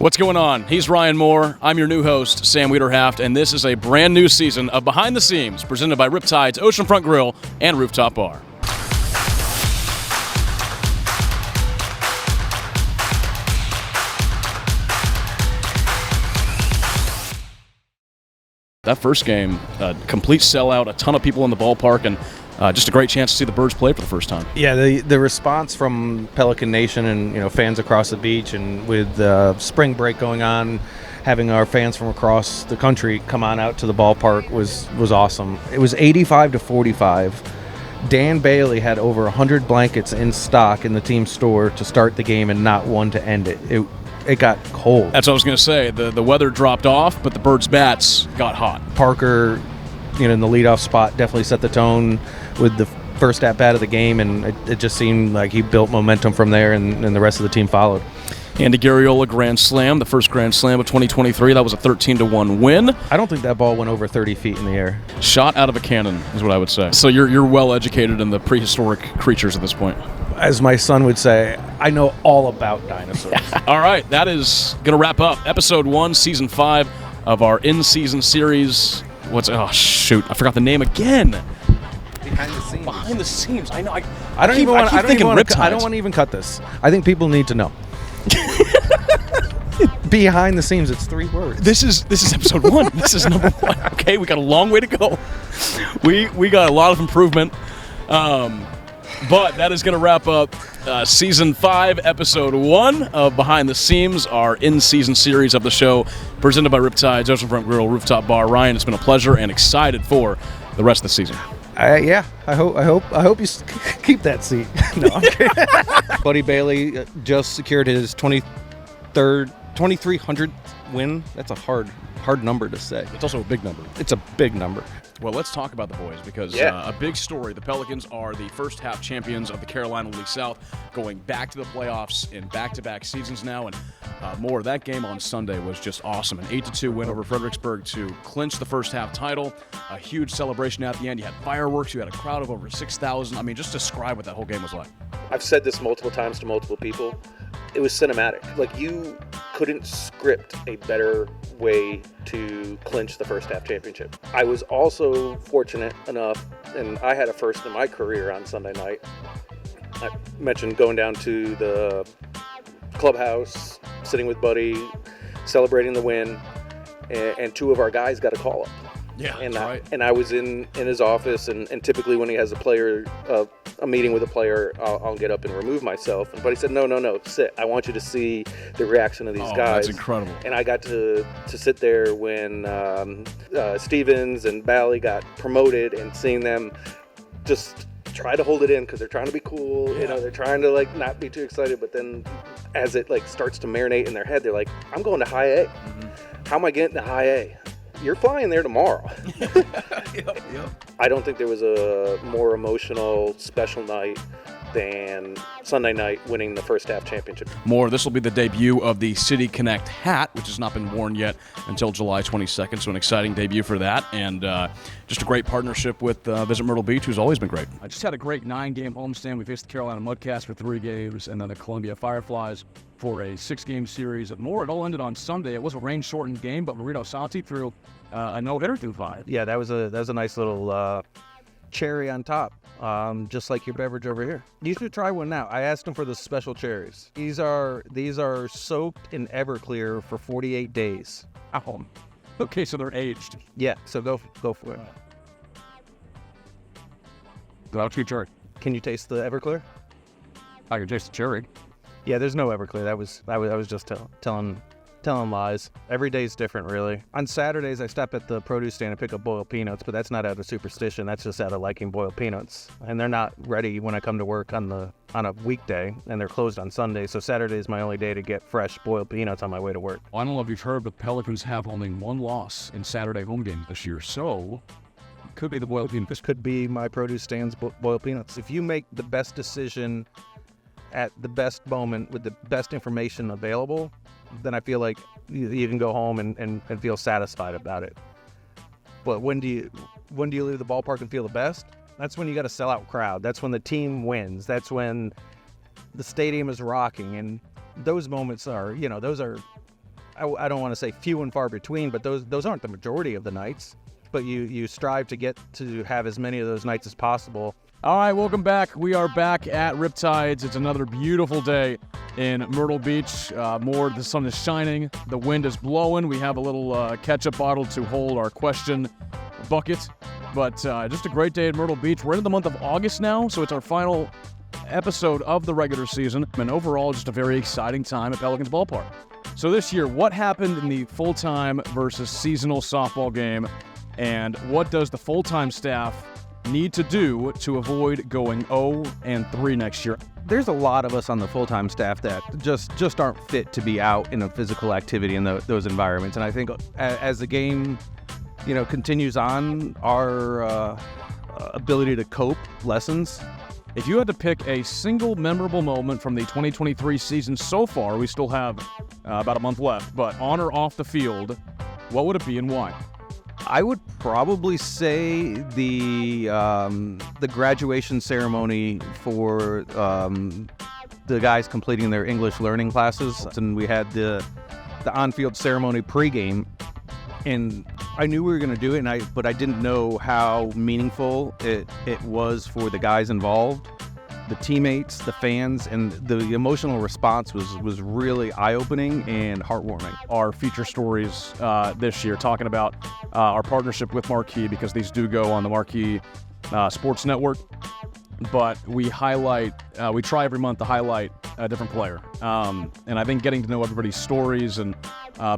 What's going on? He's Ryan Moore. I'm your new host, Sam Wiederhaft, and this is a brand new season of Behind the Seams, presented by RipTydz, Oceanfront Grille, and Rooftop Bar. That first game, complete sellout, a ton of people in the ballpark, and just a great chance to see the Birds play for the first time. Yeah, the response from Pelican Nation and fans across the beach, and with spring break going on, having our fans from across the country come on out to the ballpark was awesome. It was 85-45. Dan Bailey had over 100 blankets in stock in the team store to start the game and not one to end it. It got cold. That's what I was going to say. The weather dropped off, but the Birds' bats got hot. Parker, in the leadoff spot, definitely set the tone with the first at-bat of the game, and it just seemed like he built momentum from there, and the rest of the team followed. Andy Garriola grand slam, the first grand slam of 2023. That was a 13-1 win. I don't think that ball went over 30 feet in the air. Shot out of a cannon is what I would say. So you're well educated in the prehistoric creatures at this point. As my son would say, I know all about dinosaurs. All right, that is going to wrap up Episode 1, Season 5 of our in-season series. Oh, shoot. I forgot the name again. Behind the Seams. Behind the Seams. I know. I don't want to even cut this. I think people need to know. Behind the Seams, it's 3 words. This is Episode 1. This is number 1. Okay, we got a long way to go. We got a lot of improvement. But that is going to wrap up Season 5, Episode 1 of Behind the Seams, our in-season series of the show, presented by RipTydz, Oceanfront Grille, Rooftop Bar. Ryan, it's been a pleasure and excited for the rest of the season. Yeah, I hope you keep that seat. No, I'm kidding. Buddy Bailey just secured his 2,300th win. That's a hard number to say. It's also a big number. It's a big number. Well, let's talk about the boys because a big story. The Pelicans are the first half champions of the Carolina League South, going back to the playoffs in back-to-back seasons now. And more, that game on Sunday was just awesome. An 8-2 win over Fredericksburg to clinch the first half title. A huge celebration at the end. You had fireworks. You had a crowd of over 6,000. I mean, just describe what that whole game was like. I've said this multiple times to multiple people. It was cinematic. Like, you couldn't script a better way to clinch the first half championship. I was also fortunate enough, and I had a first in my career on Sunday night. I mentioned going down to the clubhouse, sitting with Buddy, celebrating the win, and 2 of our guys got a call up. Yeah, right. And I was in his office, and typically when he has a meeting with a player, I'll get up and remove myself. But he said, no, sit. I want you to see the reaction of these guys. That's incredible. And I got to sit there when Stevens and Bally got promoted, and seeing them just try to hold it in because they're trying to be cool. Yeah. They're trying to not be too excited. But then as it starts to marinate in their head, they're like, I'm going to high A. Mm-hmm. How am I getting to high A? You're flying there tomorrow. Yep. I don't think there was a more emotional, special night than Sunday night winning the first half championship. This will be the debut of the City Connect hat, which has not been worn yet until July 22nd, so an exciting debut for that, and just a great partnership with Visit Myrtle Beach, who's always been great. I just had a great 9-game homestand. We faced the Carolina Mudcats for 3 games, and then the Columbia Fireflies for a 6-game series. It all ended on Sunday. It was a rain-shortened game, but Marino Santi threw a no-hitter through 5. Yeah, that was a nice little cherry on top, just like your beverage over here. You should try one now. I asked him for the special cherries. These are soaked in Everclear for 48 days. Oh, okay, so they're aged. Yeah, so go for it. That'll treat cherry. Can you taste the Everclear? I can taste the cherry. Yeah, there's no Everclear. I was just telling lies. Every day's different, really. On Saturdays, I stop at the produce stand and pick up boiled peanuts, but that's not out of superstition. That's just out of liking boiled peanuts. And they're not ready when I come to work on a weekday, and they're closed on Sunday. So Saturday is my only day to get fresh boiled peanuts on my way to work. Well, I don't know if you've heard, but Pelicans have only 1 loss in Saturday home games this year. So it could be the boiled peanuts. This could be my produce stand's boiled peanuts. If you make the best decision at the best moment with the best information available, then I feel like you can go home and feel satisfied about it. But when do you leave the ballpark and feel the best? That's when you got a sellout crowd. That's when the team wins. That's when the stadium is rocking. And those moments are, I don't want to say few and far between, but those aren't the majority of the nights. But you strive to get to have as many of those nights as possible. All right, welcome back. We are back at RipTydz. It's another beautiful day in Myrtle Beach. The sun is shining, the wind is blowing. We have a little ketchup bottle to hold our question bucket. But just a great day at Myrtle Beach. We're into the month of August now, so it's our final episode of the regular season. And overall, just a very exciting time at Pelicans Ballpark. So this year, what happened in the full-time versus seasonal softball game? And what does the full-time staff need to do to avoid going 0-3 next year? There's a lot of us on the full-time staff that just aren't fit to be out in a physical activity in those environments. And I think as the game, continues on, our ability to cope lessens. If you had to pick a single memorable moment from the 2023 season so far, we still have about a month left, but on or off the field, what would it be and why? I would probably say the graduation ceremony for the guys completing their English learning classes, and we had the on-field ceremony pregame, and I knew we were going to do it, but I didn't know how meaningful it was for the guys involved, the teammates, the fans, and the emotional response was really eye-opening and heartwarming. Our feature stories this year, talking about our partnership with Marquee, because these do go on the Marquee Sports Network, but we try every month to highlight a different player. And I think getting to know everybody's stories and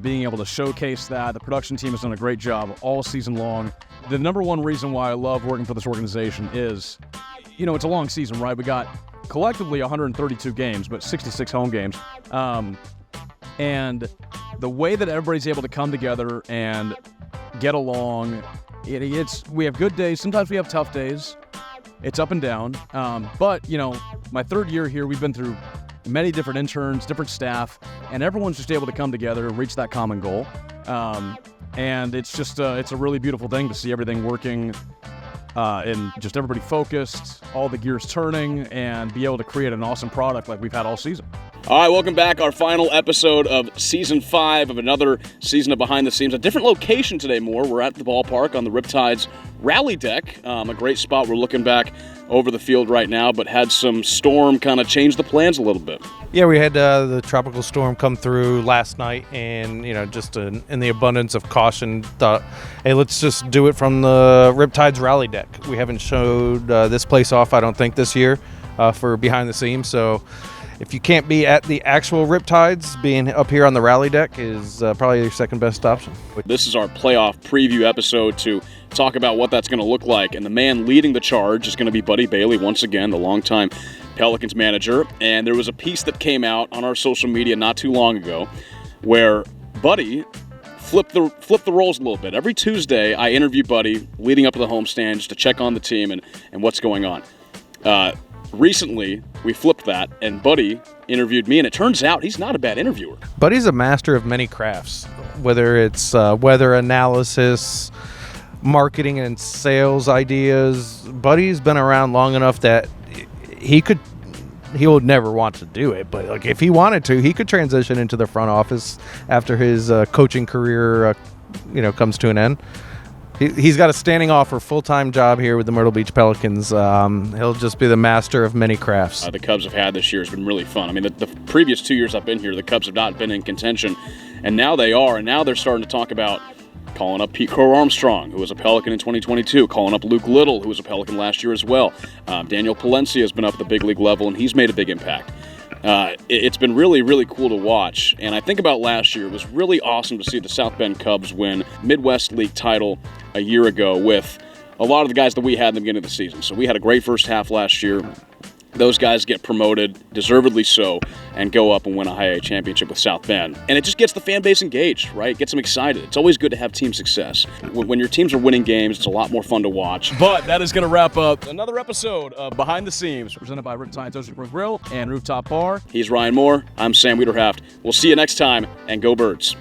being able to showcase that, the production team has done a great job all season long. The number one reason why I love working for this organization is, it's a long season, right? We got collectively 132 games, but 66 home games. And the way that everybody's able to come together and get along, we have good days. Sometimes we have tough days. It's up and down. But, my third year here, we've been through many different interns, different staff, and everyone's just able to come together and reach that common goal. And it's just it's a really beautiful thing to see everything working and just everybody focused, all the gears turning, and be able to create an awesome product like we've had all season. All right, welcome back. Our final episode of Season 5 of another season of Behind the Scenes. A different location today, We're at the ballpark on the RipTydz rally deck. A great spot. We're looking back over the field right now, but had some storm kind of change the plans a little bit. Yeah, we had the tropical storm come through last night, and just in the abundance of caution, thought, hey, let's just do it from the RipTydz rally deck. We haven't showed this place off, I don't think, this year for Behind the Scenes. So if you can't be at the actual RipTydz, being up here on the rally deck is probably your second best option. This is our playoff preview episode to talk about what that's going to look like. And the man leading the charge is going to be Buddy Bailey, once again, the longtime Pelicans manager. And there was a piece that came out on our social media not too long ago where Buddy flipped the roles a little bit. Every Tuesday, I interview Buddy leading up to the homestand just to check on the team and what's going on. Recently, we flipped that, and Buddy interviewed me, and it turns out he's not a bad interviewer. Buddy's a master of many crafts, whether it's weather analysis, marketing and sales ideas. Buddy's been around long enough that he would never want to do it, but if he wanted to, he could transition into the front office after his coaching career comes to an end. He's got a standing offer, full-time job here with the Myrtle Beach Pelicans. He'll just be the master of many crafts. The Cubs have had this year has been really fun. I mean, the previous 2 years I've been here, the Cubs have not been in contention, and now they are. And now they're starting to talk about calling up Pete Crow Armstrong, who was a Pelican in 2022, calling up Luke Little, who was a Pelican last year as well. Daniel Palencia has been up at the big league level, and he's made a big impact. It's been really, really cool to watch. And I think about last year, it was really awesome to see the South Bend Cubs win Midwest League title a year ago with a lot of the guys that we had in the beginning of the season. So we had a great first half last year. Those guys get promoted, deservedly so, and go up and win a high A championship with South Bend. And it just gets the fan base engaged, right? It gets them excited. It's always good to have team success. When your teams are winning games, it's a lot more fun to watch. But that is going to wrap up another episode of Behind the Scenes, Presented by RipTydz Oceanfront Grille and Rooftop Bar. He's Ryan Moore. I'm Sam Wiederhaft. We'll see you next time, and go Birds.